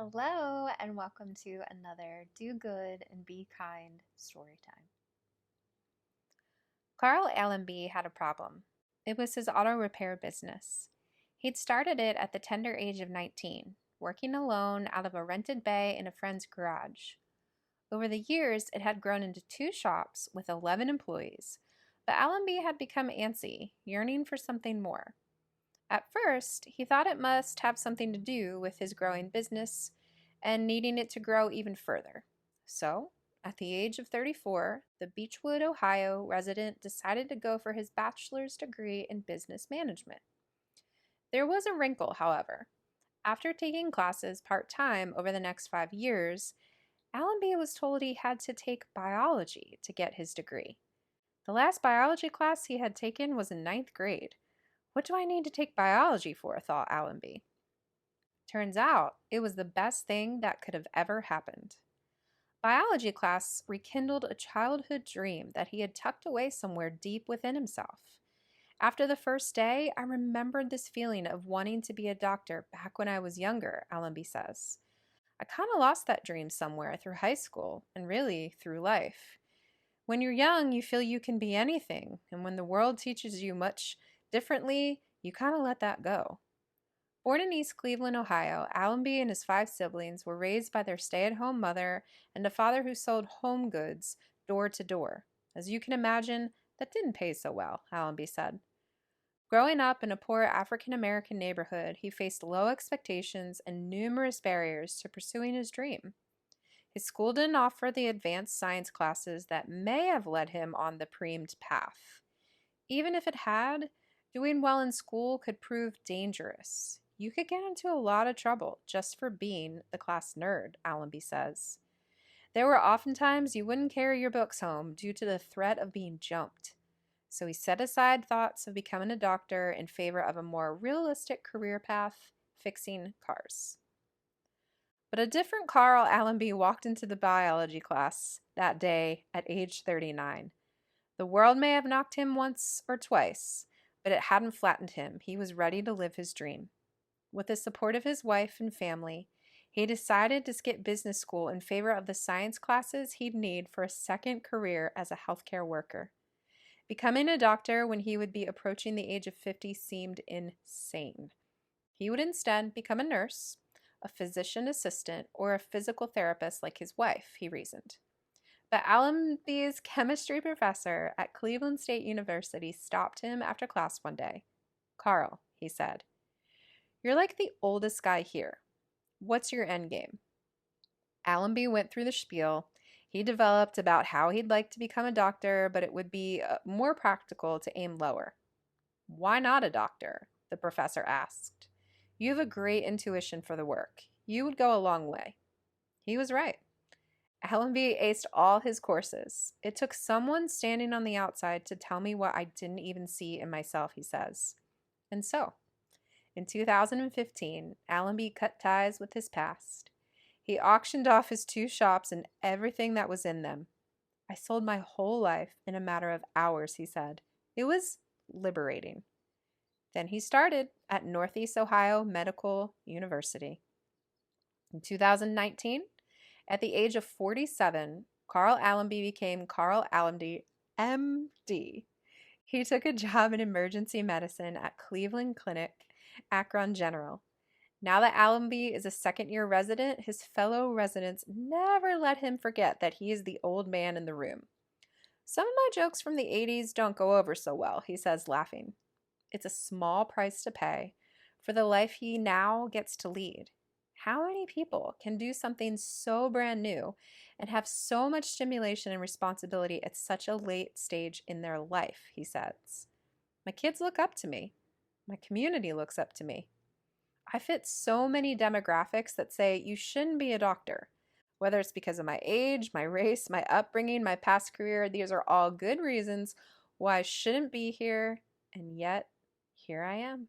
Hello, and welcome to another Do Good and Be Kind story time. Carl Allenby had a problem. It was his auto repair business. He'd started it at the tender age of 19, working alone out of a rented bay in a friend's garage. Over the years, it had grown into two shops with 11 employees, but Allenby had become antsy, yearning for something more. At first, he thought it must have something to do with his growing business and needing it to grow even further. So, at the age of 34, the Beechwood, Ohio resident decided to go for his bachelor's degree in business management. There was a wrinkle, however. After taking classes part time over the next 5 years, Allenby was told he had to take biology to get his degree. The last biology class he had taken was in ninth grade. What do I need to take biology for? Thought Allenby. Turns out it was the best thing that could have ever happened. Biology class rekindled a childhood dream that he had tucked away somewhere deep within himself. After the first day, I remembered this feeling of wanting to be a doctor back when I was younger, Allenby says. I kind of lost that dream somewhere through high school and really through life. When you're young, you feel you can be anything, and when the world teaches you much differently, you kind of let that go. Born in East Cleveland, Ohio, Allenby and his 5 siblings were raised by their stay-at-home mother and a father who sold home goods door to door. As you can imagine, that didn't pay so well, Allenby said. Growing up in a poor African-American neighborhood, he faced low expectations and numerous barriers to pursuing his dream. His school didn't offer the advanced science classes that may have led him on the preemed path. Even if it had, doing well in school could prove dangerous. You could get into a lot of trouble just for being the class nerd, Allenby says. There were often times you wouldn't carry your books home due to the threat of being jumped. So he set aside thoughts of becoming a doctor in favor of a more realistic career path, fixing cars. But a different Carl Allenby walked into the biology class that day at age 39. The world may have knocked him once or twice, but it hadn't flattened him. He was ready to live his dream. With the support of his wife and family, he decided to skip business school in favor of the science classes he'd need for a second career as a healthcare worker. Becoming a doctor when he would be approaching the age of 50 seemed insane. He would instead become a nurse, a physician assistant, or a physical therapist like his wife, he reasoned. But Allenby's chemistry professor at Cleveland State University stopped him after class one day. "Carl," he said, "you're like the oldest guy here. What's your end game?" Allenby went through the spiel. He developed about how he'd like to become a doctor, but it would be more practical to aim lower. "Why not a doctor?" the professor asked. "You have a great intuition for the work. You would go a long way." He was right. Allenby aced all his courses. It took someone standing on the outside to tell me what I didn't even see in myself, he says. And so, in 2015, Allenby cut ties with his past. He auctioned off his 2 shops and everything that was in them. "I sold my whole life in a matter of hours," he said. "It was liberating." Then he started at Northeast Ohio Medical University. In 2019, at the age of 47, Carl Allenby became Carl Allenby, MD. He took a job in emergency medicine at Cleveland Clinic, Akron General. Now that Allenby is a second-year resident, his fellow residents never let him forget that he is the old man in the room. "Some of my jokes from the 80s don't go over so well," he says, laughing. It's a small price to pay for the life he now gets to lead. How many people can do something so brand new and have so much stimulation and responsibility at such a late stage in their life, he says. "My kids look up to me. My community looks up to me. I fit so many demographics that say you shouldn't be a doctor. Whether it's because of my age, my race, my upbringing, my past career, these are all good reasons why I shouldn't be here, and yet here I am."